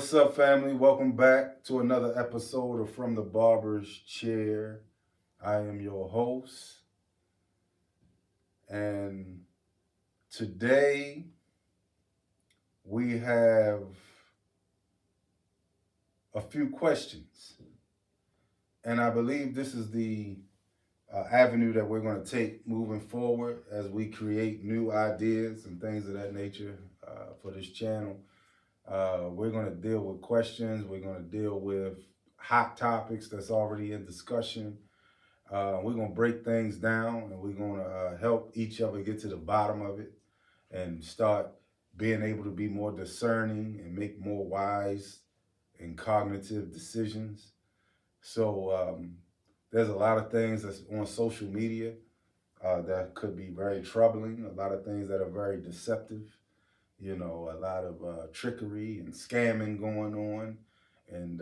What's up, family? Welcome back to another episode of From the Barber's Chair. I am your host, and today we have a few questions. And I believe this is the avenue that we're going to take moving forward as we create new ideas and things of that nature for this channel. We're going to deal with questions, we're going to deal with hot topics that's already in discussion. We're going to break things down and we're going to help each other get to the bottom of it and start being able to be more discerning and make more wise and cognitive decisions. So there's a lot of things that's on social media that could be very troubling, a lot of things that are very deceptive, a lot of trickery and scamming going on. And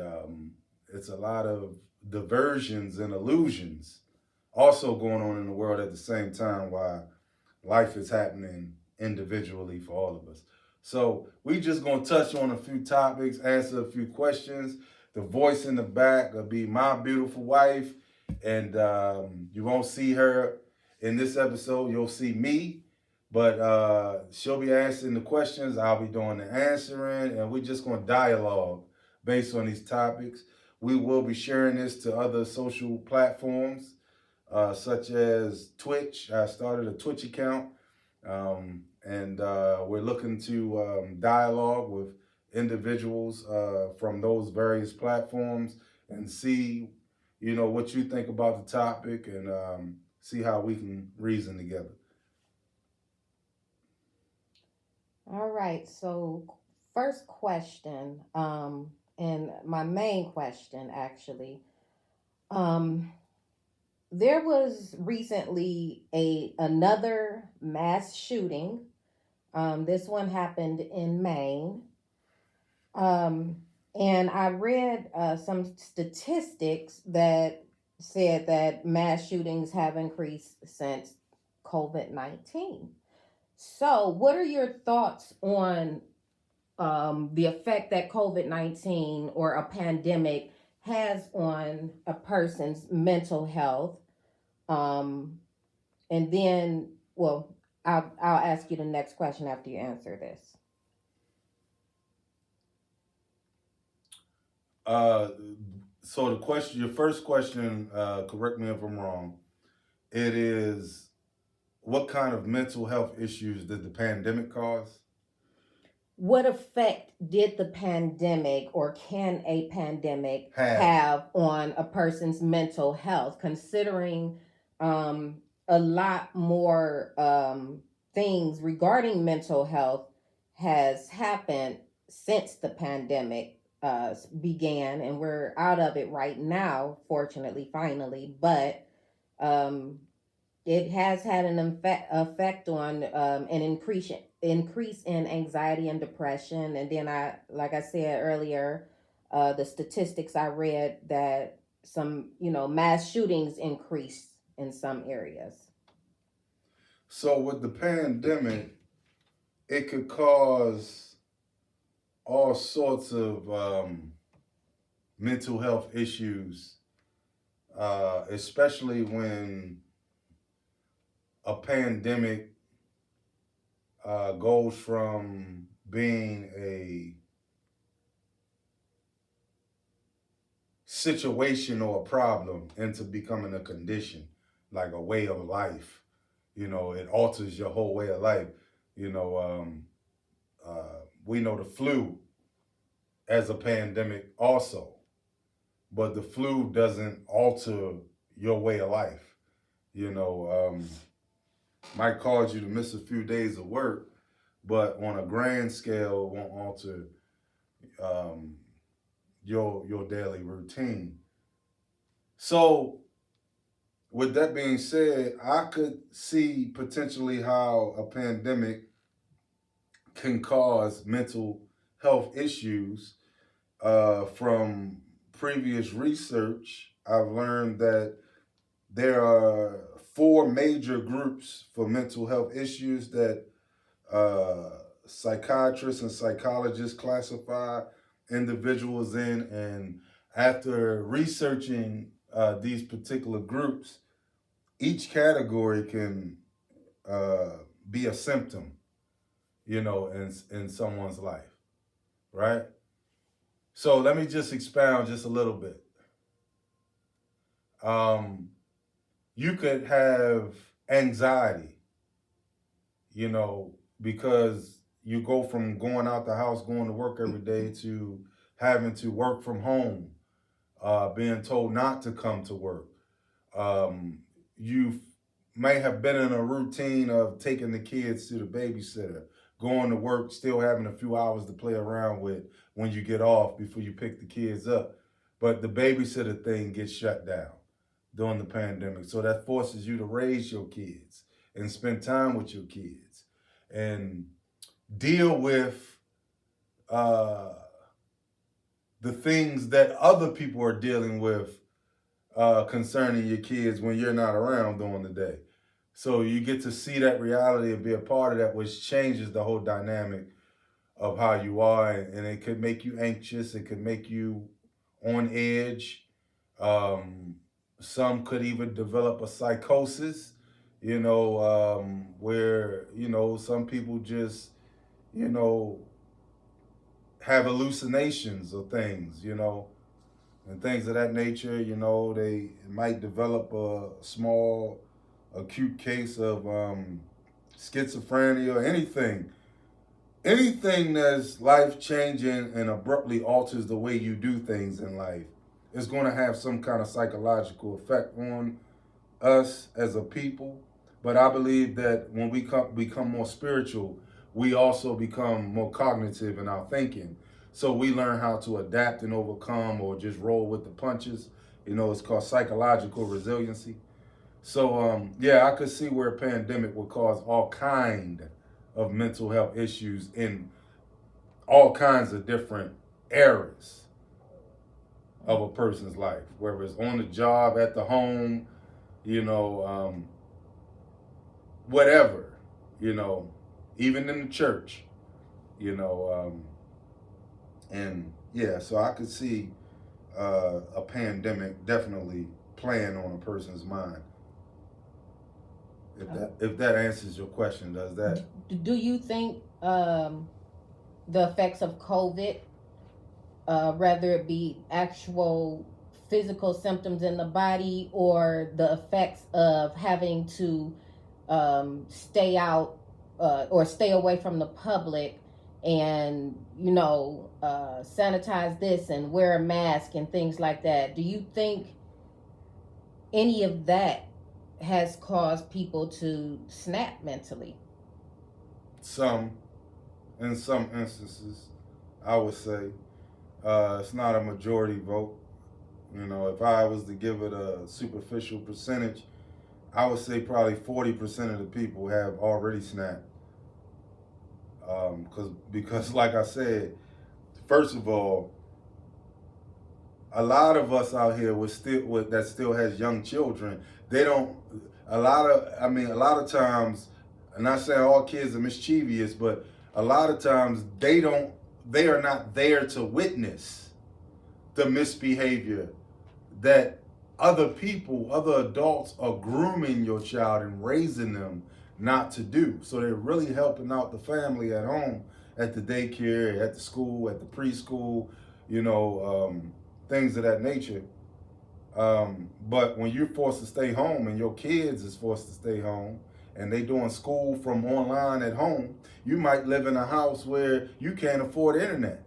it's a lot of diversions and illusions also going on in the world at the same time while life is happening individually for all of us. So we just gonna touch on a few topics, answer a few questions. The voice in the back will be my beautiful wife, and you won't see her in this episode. You'll see me, but she'll be answering the questions. I'll be doing the answering, and we're just gonna dialogue based on these topics. We will be sharing this to other social platforms such as Twitch. I started a Twitch account, and we're looking to dialogue with individuals from those various platforms and see, what you think about the topic and see how we can reason together. All right. So, first question, and my main question actually, um, there was recently a another mass shooting. This one happened in Maine. Um, and I read some statistics that said that mass shootings have increased since COVID-19. So, what are your thoughts on the effect that COVID-19 or a pandemic has on a person's mental health? Um, and then, well, I'll ask you the next question after you answer this. Uh, so your first question, correct me if I'm wrong. It is, what kind of mental health issues did the pandemic cause? What effect did the pandemic or can a pandemic Have. have on a person's mental health, considering a lot more things regarding mental health has happened since the pandemic began, and we're out of it right now, fortunately, finally, but um, it has had an effect on an increase in anxiety and depression. And then like I said earlier, the statistics I read that some mass shootings increased in some areas. So with the pandemic, it could cause all sorts of mental health issues, especially when a pandemic goes from being a situation or a problem into becoming a condition, like a way of life. It alters your whole way of life. You know, we know the flu as a pandemic also, but the flu doesn't alter your way of life. You know, might cause you to miss a few days of work, but on a grand scale, it won't alter um, your daily routine. So, with that being said, I could see potentially how a pandemic can cause mental health issues. From previous research, I've learned that there are four major groups for mental health issues that uh, psychiatrists and psychologists classify. individuals in, and after researching these particular groups, each category can be a symptom, in someone's life, right? So let me just expound just a little bit. Um, you could have anxiety, because you go from going out the house, going to work every day, to having to work from home, being told not to come to work. You may have been in a routine of taking the kids to the babysitter, going to work, still having a few hours to play around with when you get off before you pick the kids up. But the babysitter thing gets shut down during the pandemic. So that forces you to raise your kids and spend time with your kids and deal with uh, the things that other people are dealing with concerning your kids when you're not around during the day. So you get to see that reality and be a part of that, which changes the whole dynamic of how you are. And it could make you anxious. It could make you on edge. Some could even develop a psychosis, where, some people just, you know, have hallucinations of things, and things of that nature. They might develop a small acute case of schizophrenia or anything that's life changing and abruptly alters the way you do things in life is going to have some kind of psychological effect on us as a people. But I believe that when we become more spiritual, we also become more cognitive in our thinking. So we learn how to adapt and overcome, or just roll with the punches. It's called psychological resiliency. So yeah, I could see where a pandemic would cause all kind of mental health issues in all kinds of different areas of a person's life, whether it's on the job, at the home, whatever, even in the church, and yeah, so I could see a pandemic definitely playing on a person's mind. If that answers your question, does that? Do you think the effects of COVID, whether it be actual physical symptoms in the body or the effects of having to stay out or stay away from the public and sanitize this and wear a mask and things like that, do you think any of that has caused people to snap mentally? Some, in some instances, I would say it's not a majority vote. If I was to give it a superficial percentage, I would say probably 40% of the people have already snapped. Because like I said, first of all, a lot of us out here that still has young children. They don't. A lot of times, I'm not saying all kids are mischievous, but a lot of times they don't. They are not there to witness the misbehavior that other people, other adults are grooming your child and raising them not to do. So they're really helping out the family at home, at the daycare, at the school, at the preschool, things of that nature. But when you're forced to stay home and your kids is forced to stay home and they doing school from online at home, you might live in a house where you can't afford internet.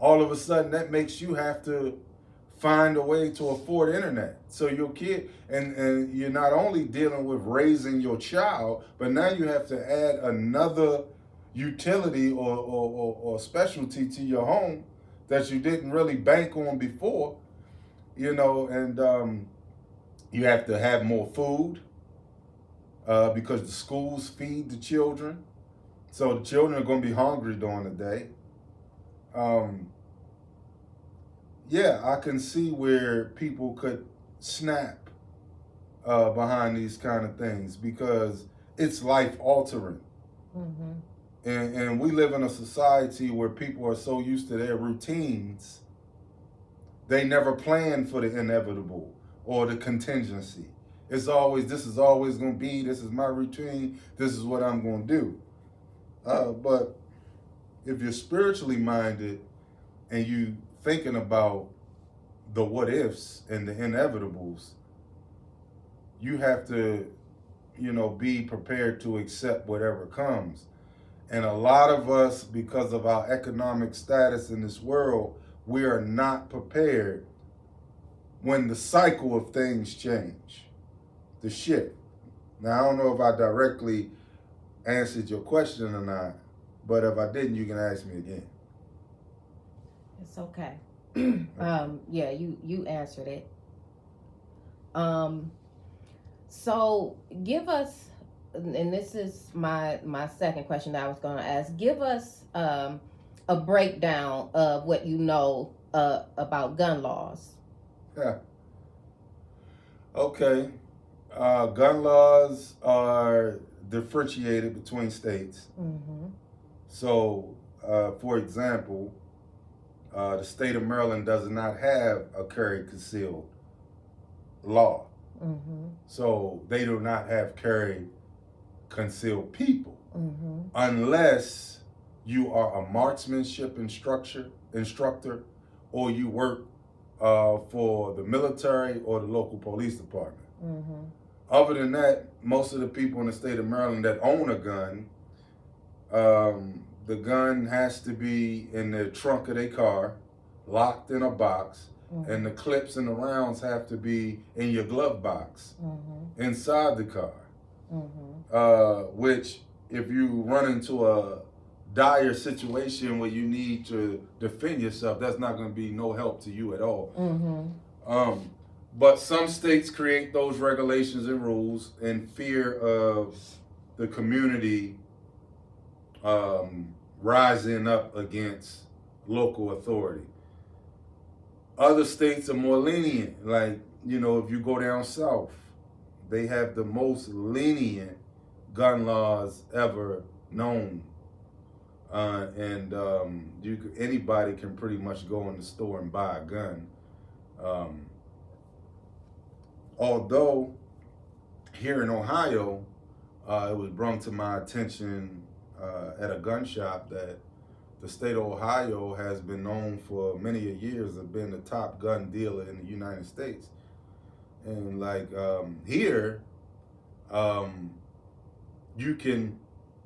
All of a sudden that makes you have to find a way to afford internet. So your kid, and you're not only dealing with raising your child, but now you have to add another utility or specialty to your home that you didn't really bank on before, and you have to have more food because the schools feed the children. So the children are going to be hungry during the day. Yeah, I can see where people could snap behind these kind of things because it's life altering. Mm-hmm. And we live in a society where people are so used to their routines, they never plan for the inevitable or the contingency. It's always, this is always going to be, this is my routine, this is what I'm going to do. But if you're spiritually minded and you thinking about the what ifs and the inevitables, you have to, be prepared to accept whatever comes. And a lot of us, because of our economic status in this world, we are not prepared when the cycle of things change, the shift. Now, I don't know if I directly answered your question or not, but if I didn't, you can ask me again. It's okay. Yeah, you answered it. So give us, and this is my second question that I was going to ask. Give us a breakdown of what you know about gun laws. Yeah. Okay. Gun laws are differentiated between states. Mm-hmm. So, for example, the state of Maryland does not have a carry concealed law. Mm-hmm. So they do not have carry concealed people, Mm-hmm. unless you are a marksmanship instructor, or you work for the military or the local police department. Mm-hmm. Other than that, most of the people in the state of Maryland that own a gun, the gun has to be in the trunk of their car, locked in a box, Mm-hmm. and the clips and the rounds have to be in your glove box, Mm-hmm. inside the car. Mm-hmm. Which, if you run into a dire situation where you need to defend yourself, that's not going to be no help to you at all. Mm-hmm. But some states create those regulations and rules in fear of the community rising up against local authority. Other states are more lenient. Like, if you go down south, they have the most lenient gun laws ever known. Anybody can pretty much go in the store and buy a gun. Although here in Ohio, it was brought to my attention at a gun shop that the state of Ohio has been known for many years of being the top gun dealer in the United States. And here, you can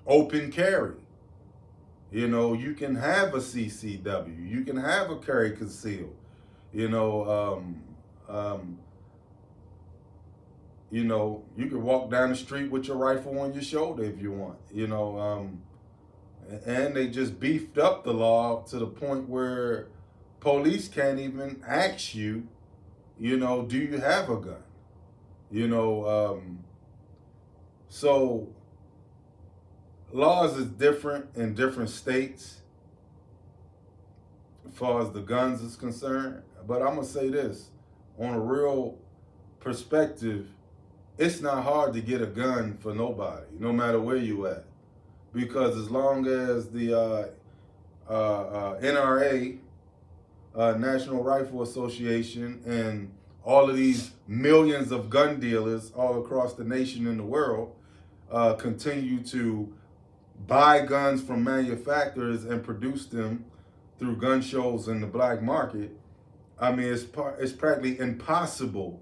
open carry. You can have a CCW. You can have a carry concealed. You can walk down the street with your rifle on your shoulder if you want. And they just beefed up the law to the point where police can't even ask you, do you have a gun? So laws is different in different states as far as the guns is concerned. But I'm going to say this, on a real perspective, it's not hard to get a gun for nobody, no matter where you at. Because as long as the NRA, National Rifle Association, and all of these millions of gun dealers all across the nation and the world continue to buy guns from manufacturers and produce them through gun shows in the black market, I mean, it's practically impossible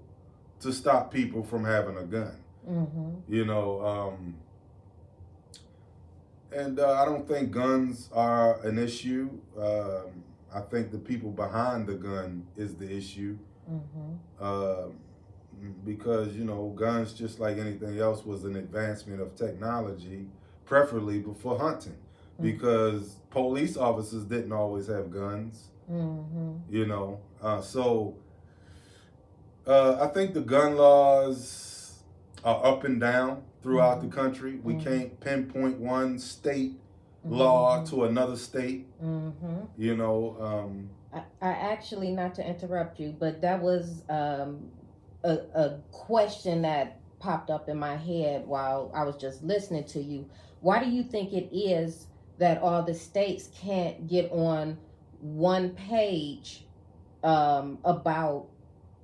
to stop people from having a gun. Mm-hmm. And I don't think guns are an issue. I think the people behind the gun is the issue. Mm-hmm. Because, guns, just like anything else, was an advancement of technology, preferably before hunting. Mm-hmm. Because police officers didn't always have guns. Mm-hmm. So I think the gun laws are up and down throughout Mm-hmm. the country. We Mm-hmm. can't pinpoint one state law Mm-hmm. to another state. Mm-hmm. I actually, not to interrupt you, but that was a question that popped up in my head while I was just listening to you. Why do you think it is that all the states can't get on one page about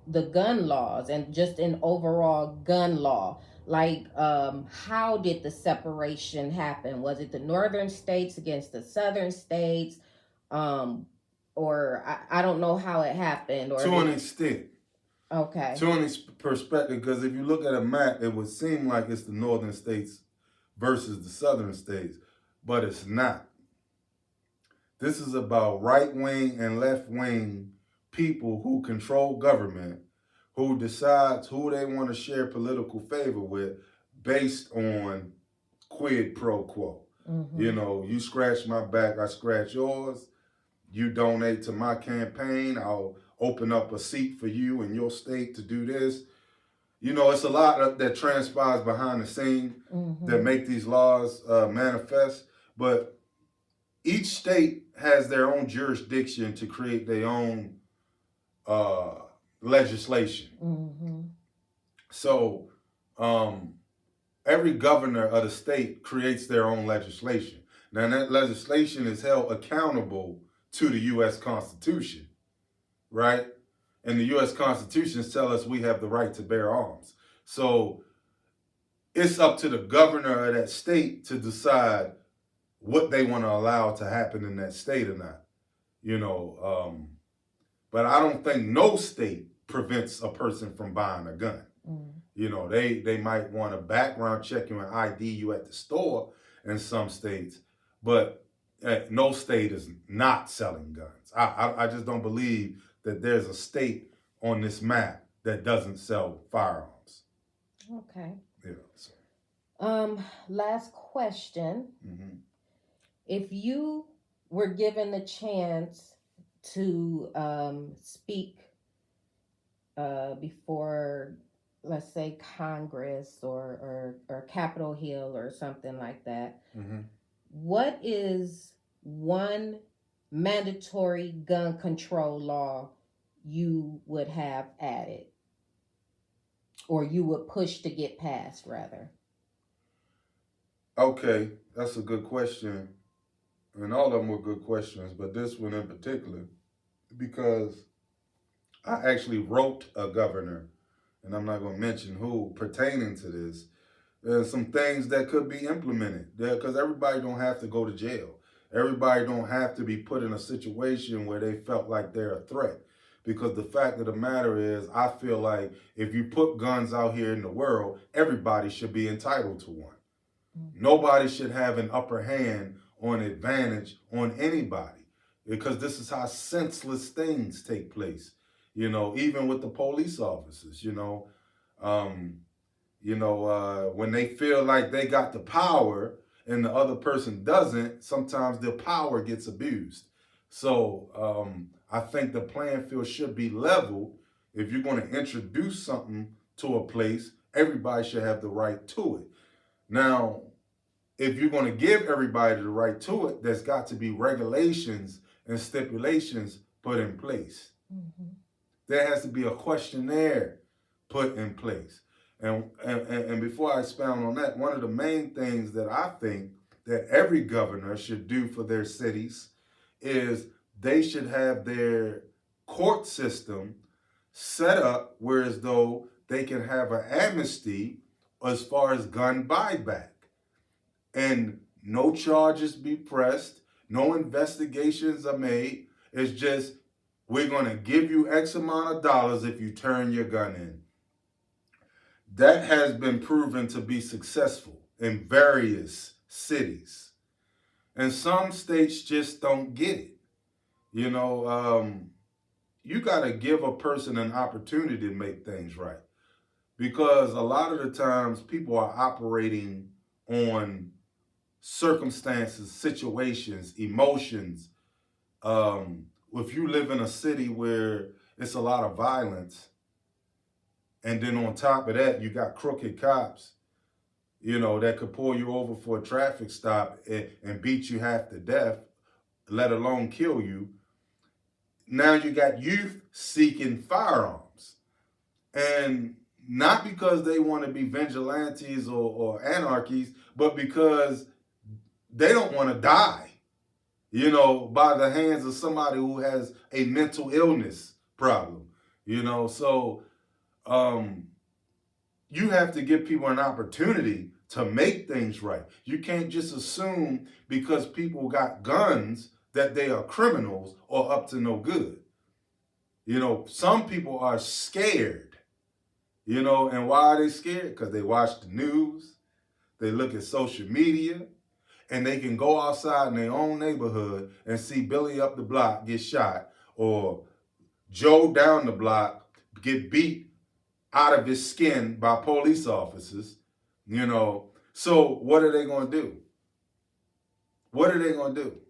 the gun laws and just an overall gun law. Like, how did the separation happen? Was it the northern states against the southern states? Um, or I don't know how it happened. Or To an extent. Okay. To an perspective, because if you look at a map, it would seem like it's the northern states versus the southern states, but it's not. This is about right wing and left wing people who control government, who decides who they want to share political favor with based on quid pro quo. Mm-hmm. You know, you scratch my back, I scratch yours. You donate to my campaign, I'll open up a seat for you in your state to do this. You know, it's a lot that transpires behind the scene that make these laws manifest. But each state has their own jurisdiction to create their own legislation. Mm-hmm. So every governor of the state creates their own legislation. Now, that legislation is held accountable to the U.S. Constitution, right? And the U.S. Constitution tells us we have the right to bear arms. So it's up to the governor of that state to decide what they want to allow to happen in that state or not. You know, but I don't think no state prevents a person from buying a gun. Mm. You know, they might want to background check you and ID you at the store in some states, but no state is not selling guns. I just don't believe that there's a state on this map that doesn't sell firearms. Okay. Yeah. So. Last question. Mm-hmm. If you were given the chance to speak before, let's say, Congress or Capitol Hill or something like that, Mm-hmm. what is one mandatory gun control law you would have added, or you would push to get passed, rather? Okay, that's a good question. And all of them were good questions, but this one in particular, because I actually wrote a governor, and I'm not going to mention who, pertaining to this. There's some things that could be implemented there, because everybody don't have to go to jail. Everybody don't have to be put in a situation where they felt like they're a threat. Because the fact of the matter is, I feel like if you put guns out here in the world, everybody should be entitled to one. Mm-hmm. Nobody should have an upper hand on advantage on anybody, because this is how senseless things take place. You know, even with the police officers, when they feel like they got the power and the other person doesn't, sometimes the power gets abused. So I think the playing field should be leveled. If you're going to introduce something to a place, everybody should have the right to it. Now, if you're going to give everybody the right to it, there's got to be regulations and stipulations put in place. Mm-hmm. There has to be a questionnaire put in place. And before I expound on that, one of the main things that I think that every governor should do for their cities is they should have their court system set up where as though they can have an amnesty as far as gun buyback. And no charges be pressed, no investigations are made. It's just, we're going to give you X amount of dollars if you turn your gun in. That has been proven to be successful in various cities. And some states just don't get it. You got to give a person an opportunity to make things right. Because a lot of the times people are operating on circumstances, situations, emotions. If you live in a city where it's a lot of violence, and then on top of that, you got crooked cops, that could pull you over for a traffic stop and beat you half to death, let alone kill you. Now you got youth seeking firearms. And not because they want to be vigilantes or anarchies, but because they don't want to die. you know, by the hands of somebody who has a mental illness problem, you know. So you have to give people an opportunity to make things right. You can't just assume because people got guns that they are criminals or up to no good. You know, some people are scared, you know, and why are they scared? Because they watch the news, they look at social media, and they can go outside in their own neighborhood and see Billy up the block get shot or Joe down the block get beat out of his skin by police officers, you know. So what are they going to do? What are they going to do?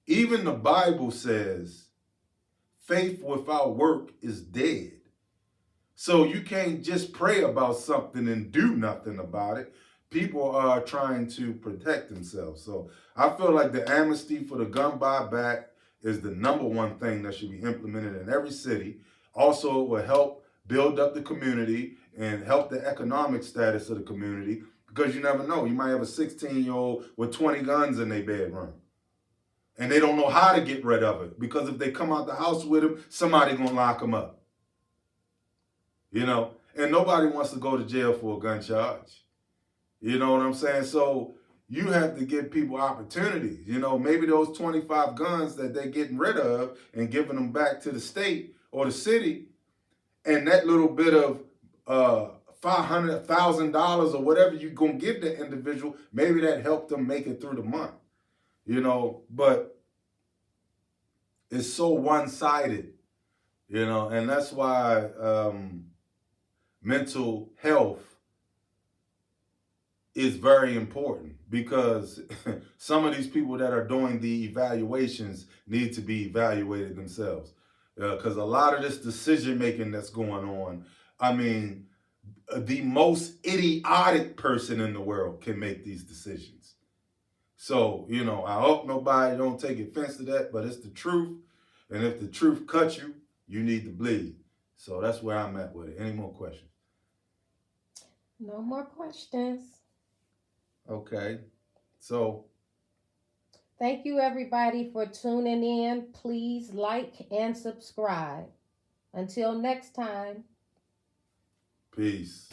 Even the Bible says faith without work is dead. So you can't just pray about something and do nothing about it. People are trying to protect themselves. So I feel like the amnesty for the gun buyback is the number one thing that should be implemented in every city. Also, it will help build up the community and help the economic status of the community, because you never know. You might have a 16-year-old with 20 guns in their bedroom, and they don't know how to get rid of it, because if they come out the house with them, somebody gonna lock them up. You know, and nobody wants to go to jail for a gun charge. You know what I'm saying? So you have to give people opportunities. You know, maybe those 25 guns that they're getting rid of and giving them back to the state or the city, and that little bit of $500,000 or whatever you're going to give the individual, maybe that helped them make it through the month. You know, but it's so one-sided, you know, and that's why mental health is very important, because some of these people that are doing the evaluations need to be evaluated themselves. Because a lot of this decision making that's going on, I mean, the most idiotic person in the world can make these decisions. So, you know, I hope nobody don't take offense to that, but it's the truth. And if the truth cuts you, you need to bleed. So that's where I'm at with it. Any more questions? No more questions. Okay. So Thank you, everybody, for tuning in. Please like and subscribe. Until next time. peace.